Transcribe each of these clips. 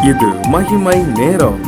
இது மகிமை நேரம்.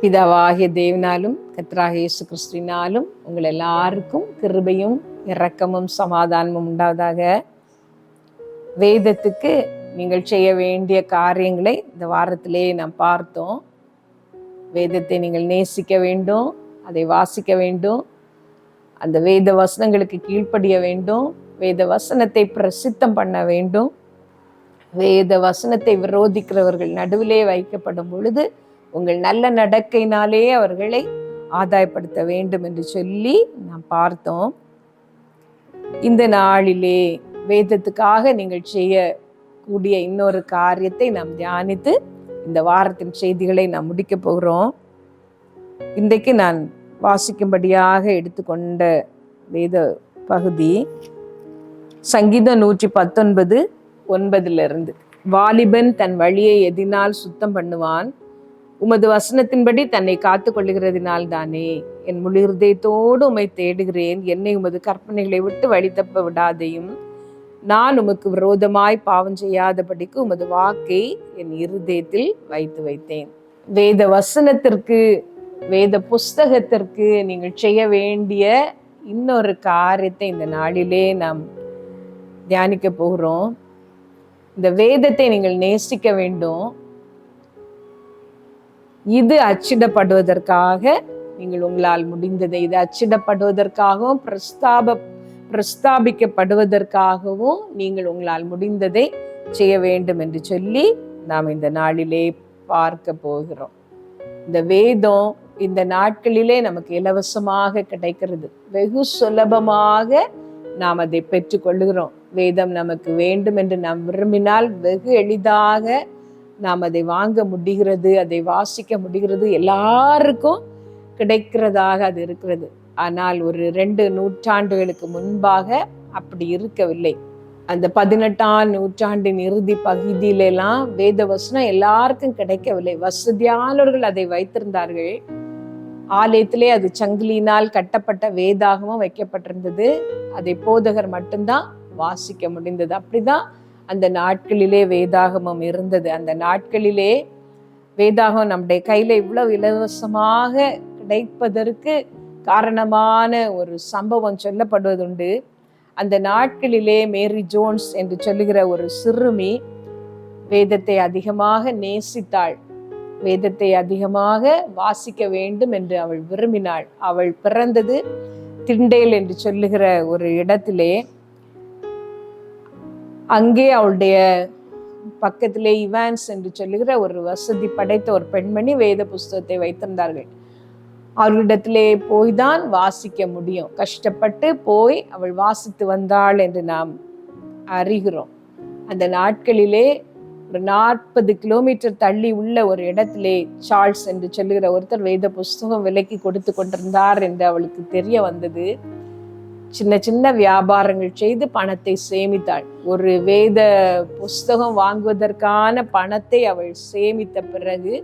பிதாவாகிய தேவனாலும் கர்த்தராகிய இயேசு கிறிஸ்துவினாலும் உங்கள் எல்லாருக்கும் கிருபையும் இரக்கமும் சமாதானமும் உண்டாவதாக. வேதத்துக்கு நீங்கள் செய்ய வேண்டிய காரியங்களை இந்த வாரத்திலே நாம் பார்த்தோம். வேதத்தை நீங்கள் நேசிக்க வேண்டும், அதை வாசிக்க வேண்டும், அந்த வேத வசனங்களுக்கு கீழ்ப்படிய வேண்டும், வேத வசனத்தை பிரசித்தம் பண்ண வேண்டும். வேத வசனத்தை விரோதிக்கிறவர்கள் நடுவிலே வைக்கப்படும் பொழுது உங்கள் நல்ல நடக்கையினாலே அவர்களை ஆதாயப்படுத்த வேண்டும் என்று சொல்லி நாம் பார்த்தோம். இந்த நாளிலே வேதத்துக்காக நீங்கள் செய்யக்கூடிய இன்னொரு காரியத்தை நாம் தியானித்து இந்த வாரத்தின் செய்திகளை நாம் முடிக்க போகிறோம். இன்றைக்கு நான் வாசிக்கும்படியாக எடுத்துக்கொண்ட வேத பகுதி சங்கீதம் 119:9. வாலிபன் தன் வழியை எதினால் சுத்தம் பண்ணுவான், உமது வசனத்தின்படி தன்னை காத்து கொள்ளுகிறதினால் தானே. என் முழு இருதயத்தோடு உம்மை தேடுகிறேன், என்னை உமது கற்பனைகளை விட்டு வழி தப்ப விடாதையும். நான் உமக்கு விரோதமாய் பாவம் செய்யாதபடிக்கு உமது வாக்கை என் இருதயத்தில் வைத்து வைத்தேன். வேத வசனத்திற்கு, வேத புஸ்தகத்திற்கு நீங்கள் செய்ய வேண்டிய இன்னொரு காரியத்தை இந்த நாளிலே நாம் தியானிக்க போகிறோம். இந்த வேதத்தை நீங்கள் நேசிக்க வேண்டும். இது அச்சிடப்படுவதற்காக நீங்கள் உங்களால் முடிந்ததை, இது அச்சிடப்படுவதற்காகவும் பிரஸ்தாபிக்கப்படுவதற்காகவும் நீங்கள் உங்களால் முடிந்ததை செய்ய வேண்டும் என்று சொல்லி நாம் இந்த நாளிலே பார்க்க போகிறோம். இந்த வேதம் இந்த நாட்களிலே நமக்கு இலவசமாக கிடைக்கிறது. வெகு சுலபமாக நாம் அதை பெற்றுக்கொள்ளுகிறோம். வேதம் நமக்கு வேண்டும் என்று நாம் விரும்பினால் வெகு எளிதாக நாம் அதை வாங்க முடிகிறது, அதை வாசிக்க முடிகிறது, எல்லாருக்கும் கிடைக்கிறதாக அது இருக்கிறது. ஆனால் ஒரு 2 நூற்றாண்டுகளுக்கு முன்பாக அப்படி இருக்கவில்லை. அந்த 18ஆம் நூற்றாண்டின் இறுதி பகுதியிலெல்லாம் வேத வசனம் எல்லாருக்கும் கிடைக்கவில்லை. வசதியானவர்கள் அதை வைத்திருந்தார்கள். ஆலயத்திலே அது சங்கிலியினால் கட்டப்பட்ட வேதாகமும் வைக்கப்பட்டிருந்தது. அதை போதகர் மட்டும்தான் வாசிக்க முடிந்தது. அப்படிதான் அந்த நாட்களிலே வேதாகமம் இருந்தது. அந்த நாட்களிலே வேதாகம் நம்முடைய கையில இவ்வளவு இலவசமாக கிடைப்பதற்கு காரணமான ஒரு சம்பவம் சொல்லப்படுவதுண்டு. அந்த நாட்களிலே மேரி ஜோன்ஸ் என்று சொல்லுகிற ஒரு சிறுமி வேதத்தை அதிகமாக நேசித்தாள். வேதத்தை அதிகமாக வாசிக்க வேண்டும் என்று அவள் விரும்பினாள். அவள் பிறந்தது திண்டேல் என்று சொல்லுகிற ஒரு இடத்திலே. அங்கே அவளுடைய பக்கத்திலே இவான்ஸ் என்று சொல்லுகிற ஒரு வசதி படைத்த ஒரு பெண்மணி வேத புஸ்தகத்தை வைத்திருந்தார்கள். அவர்களிடத்திலே போய்தான் வாசிக்க முடியும். கஷ்டப்பட்டு போய் அவள் வாசித்து வந்தாள் என்று நாம் அறிகிறோம். அந்த நாட்களிலே ஒரு 40 கிலோமீட்டர் தள்ளி உள்ள ஒரு இடத்திலே சார்ல்ஸ் என்று சொல்லுகிற ஒருத்தர் வேத புஸ்தகம் விலைக்கு கொடுத்து கொண்டிருந்தார் என்று அவளுக்கு தெரிய வந்தது. சின்ன சின்ன வியாபாரங்கள் செய்து பணத்தை சேமித்தாள். ஒரு வேத புஸ்தகம் வாங்குவதற்கான பணத்தை அவள் சேமித்த பிறகு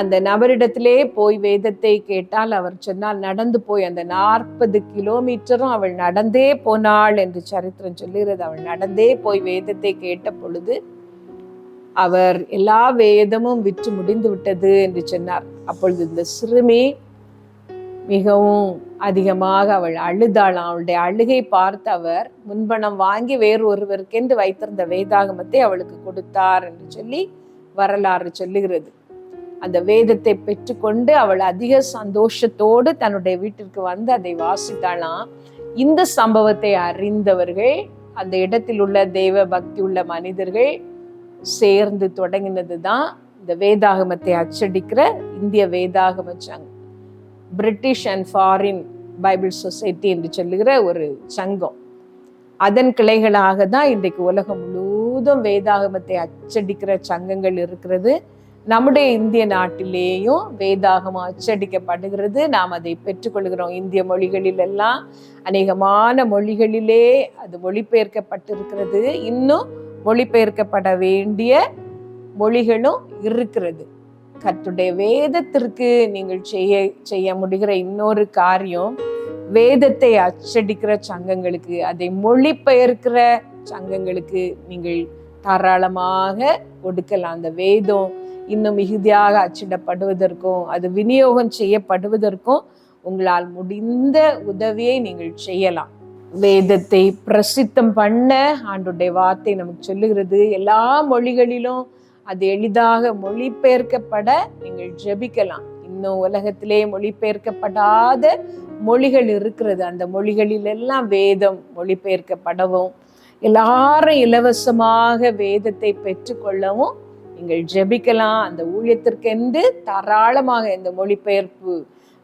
அந்த நபரிடத்திலே போய் வேதத்தை கேட்டால் அவர் சொன்னால் நடந்து போய் அந்த 40 கிலோமீட்டரும் அவள் நடந்தே போனாள் என்று சரித்திரம் சொல்லுகிறது. அவள் நடந்தே போய் வேதத்தை கேட்ட பொழுது அவர் எல்லா வேதமும் விற்று முடிந்து விட்டது என்று சொன்னார். அப்பொழுது இந்த சிறுமி மிகவும் அதிகமாக அவள் அழுதாளாம். அவளுடைய அழுகை பார்த்து அவர் முன்பணம் வாங்கி வேறு ஒருவருக்கென்று வைத்திருந்த வேதாகமத்தை அவளுக்கு கொடுத்தார் என்று சொல்லி வரலாறு சொல்லுகிறது. அந்த வேதத்தை பெற்றுக்கொண்டு அவள் அதிக சந்தோஷத்தோடு தன்னுடைய வீட்டிற்கு வந்து அதை வாசித்தாளாம். இந்த சம்பவத்தை அறிந்தவர்கள், அந்த இடத்தில் உள்ள தெய்வ பக்தி உள்ள மனிதர்கள் சேர்ந்து தொடங்கினது தான் இந்த வேதாகமத்தை அச்சடிக்கிற இந்திய வேதாகம சங்கம், British and foreign Bible society என்று சொல்லுகிற ஒரு சங்கம். அதன் கிளைகளாக தான் இன்றைக்கு உலகம் முழுவதும் வேதாகமத்தை அச்சடிக்கிற சங்கங்கள் இருக்கிறது. நம்முடைய இந்திய நாட்டிலேயும் வேதாகமம் அச்சடிக்கப்படுகிறது. நாம் அதை பெற்றுக்கொள்கிறோம். இந்திய மொழிகளில் எல்லாம் அநேகமான மொழிகளிலே அது மொழிபெயர்க்கப்பட்டிருக்கிறது. இன்னும் மொழிபெயர்க்கப்பட வேண்டிய மொழிகளும் இருக்கிறது. கர்த்தருடைய வேதத்திற்கு நீங்கள் செய்ய முடிகிற இன்னொரு காரியம், வேதத்தை அச்சடிக்கிற சங்கங்களுக்கு, அதை மொழிபெயர்க்கிற சங்கங்களுக்கு நீங்கள் தாராளமாக கொடுக்கலாம். அந்த வேதம் இன்னும் மிகுதியாக அச்சிடப்படுவதற்கும் அது விநியோகம் செய்யப்படுவதற்கும் உங்களால் முடிந்த உதவியை நீங்கள் செய்யலாம். வேதத்தை பிரசித்தம் பண்ண ஆண்டவருடைய வார்த்தை நமக்கு சொல்லுகிறது. எல்லா மொழிகளிலும் அது எளிதாக மொழிபெயர்க்கப்பட நீங்கள் ஜெபிக்கலாம். இன்னும் உலகத்திலே மொழிபெயர்க்கப்படாத மொழிகள் இருக்கிறது. அந்த மொழிகளில் எல்லாம் வேதம் மொழிபெயர்க்கப்படவும் எல்லாரும் இலவசமாக வேதத்தை பெற்றுக்கொள்ளவும் நீங்கள் ஜெபிக்கலாம். அந்த ஊழியத்திற்கென்று தாராளமாக இந்த மொழிபெயர்ப்பு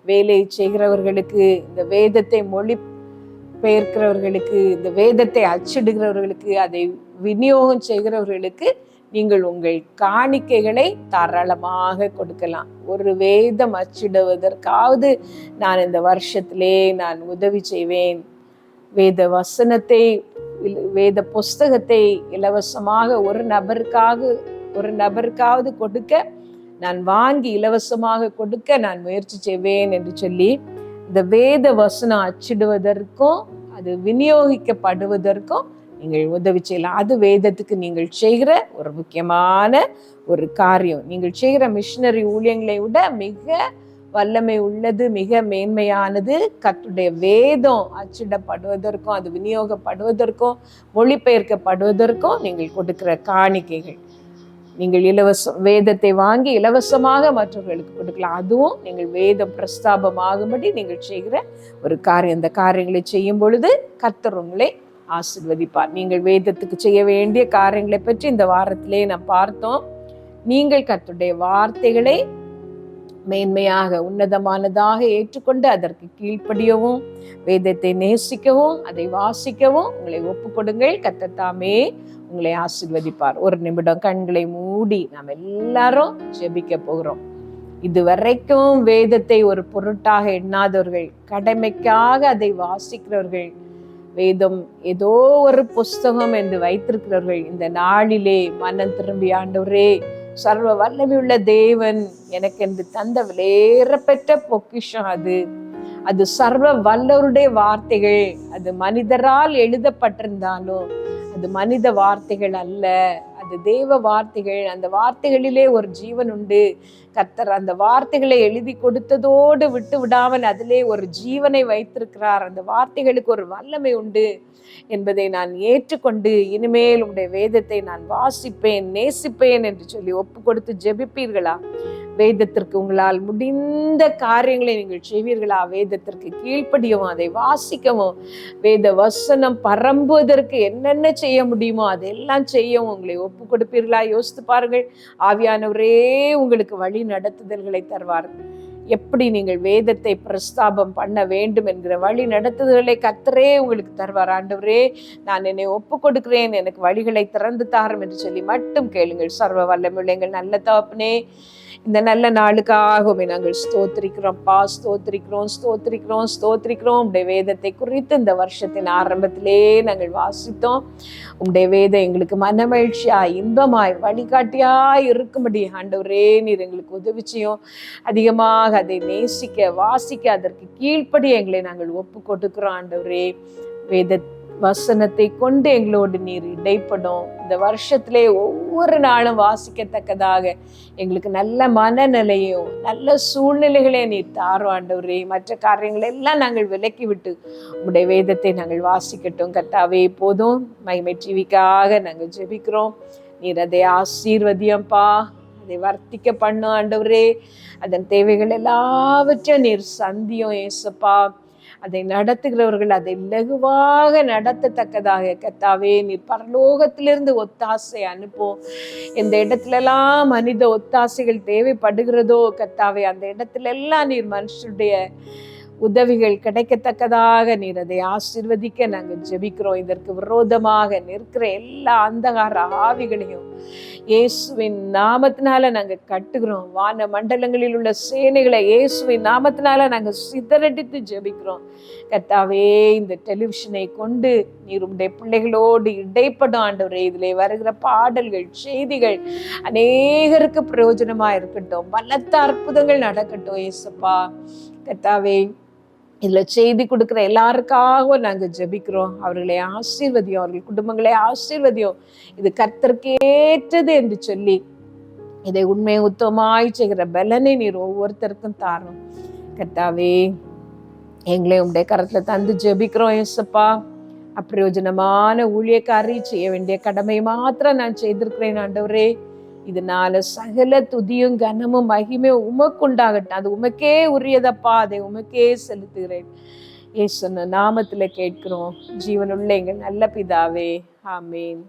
வேலை செய்கிறவர்களுக்கு, இந்த வேதத்தை மொழிபெயர்க்கிறவர்களுக்கு, இந்த வேதத்தை அச்சிடுகிறவர்களுக்கு, அதை விநியோகம் செய்கிறவர்களுக்கு நீங்கள் உங்கள் காணிக்கைகளை தாராளமாக கொடுக்கலாம். ஒரு வேதம் அச்சிடுவதற்காவது நான் இந்த வருஷத்திலே நான் உதவி செய்வேன். வேத வசனத்தை, வேத புஸ்தகத்தை இலவசமாக ஒரு நபருக்காவது கொடுக்க, நான் வாங்கி இலவசமாக கொடுக்க நான் முயற்சி செய்வேன் என்று சொல்லி, இந்த வேத வசனம் அச்சிடுவதற்கும் அது விநியோகிக்கப்படுவதற்கும் நீங்கள் உதவி செய்யலாம். அது வேதத்துக்கு நீங்கள் செய்கிற ஒரு முக்கியமான ஒரு காரியம். நீங்கள் செய்கிற மிஷனரி ஊழியங்களை விட மிக வல்லமை உள்ளது, மிக மேன்மையானது கர்த்தருடைய வேதம் அச்சிடப்படுவதற்கும் அது விநியோகப்படுவதற்கும் மொழிபெயர்க்கப்படுவதற்கும் நீங்கள் கொடுக்கிற காணிக்கைகள். நீங்கள் வேதத்தை வாங்கி இலவசமாக மற்றவர்களுக்கு கொடுக்கலாம். அதுவும் நீங்கள் வேதம் பிரஸ்தாபமாகும்படி நீங்கள் செய்கிற ஒரு காரியம். இந்த காரியங்களை செய்யும் பொழுது கர்த்தர் உங்களை ஆசீர்வதிப்பார். நீங்கள் வேதத்துக்கு செய்ய வேண்டிய காரியங்களை பற்றி இந்த வாரத்திலே நாம் பார்த்தோம். நீங்கள் கர்த்தருடைய வார்த்தைகளை மேன்மையாக உன்னதமானதாக ஏற்றுக்கொண்டு அதற்கு கீழ்ப்படியவும், வேதத்தை நேசிக்கவும், அதை வாசிக்கவும் உங்களை ஒப்புக்கொடுங்கள். கர்த்தர் தாமே உங்களை ஆசீர்வதிப்பார். ஒரு நிமிடம் கண்களை மூடி நாம் எல்லாரும் ஜெபிக்க போகிறோம். இதுவரைக்கும் வேதத்தை ஒரு பொருட்டாக எண்ணாதவர்கள், கடமைக்காக அதை வாசிக்கிறவர்கள், வேதம் ஏதோ ஒரு புஸ்தகம் என்று வைத்திருக்கிறவர்கள், இந்த நாளிலே மனம் திரும்பி ஆண்டவரே, சர்வ வல்லமையுள்ள தேவன் எனக்கு என்று தந்த விலையேறப்பெற்ற பொக்கிஷம் அது சர்வ வல்லவருடைய வார்த்தைகள். அது மனிதரால் எழுதப்பட்டிருந்தாலும் அது மனித வார்த்தைகள் அல்ல, அது தேவ வார்த்தைகள். அந்த வார்த்தைகளிலே ஒரு ஜீவன் உண்டு. கர்த்தர் அந்த வார்த்தைகளை எழுதி கொடுத்ததோடு விட்டு விடாமல் அதிலே ஒரு ஜீவனை வைத்திருக்கிறார். அந்த வார்த்தைகளுக்கு ஒரு வல்லமை உண்டு என்பதை நான் ஏற்றுக்கொண்டு இனிமேல் உங்களுடைய வேதத்தை நான் வாசிப்பேன், நேசிப்பேன் என்று சொல்லி ஒப்பு கொடுத்து ஜெபிப்பீர்களா? வேதத்திற்கு உங்களால் முடிந்த காரியங்களை நீங்கள் செய்வீர்களா? வேதத்திற்கு கீழ்ப்படியவும், அதை வாசிக்கவும், வேத வசனம் பரம்புவதற்கு என்னென்ன செய்ய முடியுமோ அதெல்லாம் செய்யவும் உங்களை ஒப்பு கொடுப்பீர்களா? யோசித்து பாருங்கள். ஆவியானவரே உங்களுக்கு வழி நடத்துதல்களை தருவார். எப்படி நீங்கள் வேதத்தை பிரஸ்தாபம் பண்ண வேண்டும் என்கிற வழி நடத்துதல்களை கர்த்தரே உங்களுக்கு தருவார். ஆண்டவரே, நான் என்னை ஒப்பு கொடுக்கிறேன், எனக்கு வழிகளை திறந்து தாரும் என்று சொல்லி மட்டும் கேளுங்கள். சர்வ வல்லமையுள்ள எங்கள் நல்ல தகப்பனே, இந்த நல்ல நாளுக்காகவே நாங்கள் ஸ்தோத்திரிக்கிறோம்ப்பா, ஸ்தோத்திரிக்கிறோம். உடைய வேதத்தை குறித்து இந்த வருஷத்தின் ஆரம்பத்திலே நாங்கள் வாசித்தோம். உடைய வேதம் எங்களுக்கு மனமகிழ்ச்சியாய், இன்பமாய், வழிகாட்டியாய் இருக்கும்படி ஆண்டவரே நீர் எங்களுக்கு உதவி செய்யும். அதிகமாக அதை நேசிக்க, வாசிக்க, அதற்கு கீழ்ப்படி எங்களை நாங்கள் ஒப்பு கொடுக்கிறோம். ஆண்டவரே, வேத வசனத்தை கொண்டு எங்களோடு நீர் இடைப்படும். இந்த வருஷத்திலே ஒவ்வொரு நாளும் வாசிக்கத்தக்கதாக எங்களுக்கு நல்ல மனநிலையும் நல்ல சூழ்நிலைகளையும் நீர் தாரும். ஆண்டவரே, மற்ற காரியங்கள் எல்லாம் நாங்கள் விலக்கி விட்டு உங்களுடைய வேதத்தை நாங்கள் வாசிக்கட்டும். கர்த்தாவே, போதும் மகிமை டிவிக்காக நாங்கள் ஜெபிக்கிறோம். நீர் அதை ஆசீர்வதியம்பா, அதை வர்த்திக்க பண்ணும். ஆண்டவரே, அதன் தேவைகள் எல்லாவற்றையும் நீர் சந்தியும். ஏசப்பா, அதை நடத்துகிறவர்கள் அதை லகுவாக நடத்தத்தக்கதாக கர்த்தாவே நீர் பரலோகத்திலிருந்து ஒத்தாசை அனுப்பும். எந்த இடத்துலலாம் மனித ஒத்தாசைகள் தேவைப்படுகிறதோ கர்த்தாவே, அந்த இடத்துல எல்லாம் நீர் மனுஷருடைய உதவிகள் கிடைக்கத்தக்கதாக நீர் அதை ஆசீர்வதிக்க நாங்கள் ஜெபிக்கிறோம். இதற்கு விரோதமாக நிற்கிற எல்லா அந்தகார ஆவிகளையும் இயேசுவின் நாமத்தினால நாங்கள் கட்டுகிறோம். வான மண்டலங்களில் உள்ள சேனைகளை இயேசுவின் நாமத்தினால நாங்கள் சிதறடித்து ஜெபிக்கிறோம். கர்த்தாவே, இந்த டெலிவிஷனை கொண்டு நீர் உம்முடைய பிள்ளைகளோடு இடைப்படும். ஆண்டவரே, இதிலே வருகிற பாடல்கள், செய்திகள் அநேகருக்கு பிரயோஜனமா இருக்கட்டும். பலத்த அற்புதங்கள் நடக்கட்டும். இயேசுப்பா, கர்த்தாவே, இதுல செய்தி கொடுக்குற எல்லாருக்காகவும் நாங்க ஜெபிக்கிறோம். அவர்களை ஆசீர்வதியும், அவர்கள் குடும்பங்களை ஆசீர்வதியும். இது கர்த்தருக்கு ஏற்றது என்று சொல்லி இதை உண்மை உத்தமாய் செய்கிற பலனை நீர் ஒவ்வொருத்தருக்கும் தாரும். கர்த்தாவே, எங்களை உடைய கரத்துல தந்து ஜெபிக்கிறோம் ஏசப்பா. அப்பிரயோஜனமான ஊழியக்காரி செய்ய வேண்டிய கடமை மாத்திரம் நான் செய்திருக்கிறேன் ஆண்டவரே. இதனால சகல துதியும் கனமும் மகிமையும் உமக்கு உண்டாகட்டும். அது உமக்கே உரியதப்பா, அதை உமக்கே செலுத்துகிறேன். இயேசு நாமத்துல கேட்கிறோம் ஜீவனுள்ள எங்கள் நல்ல பிதாவே, ஆமேன்.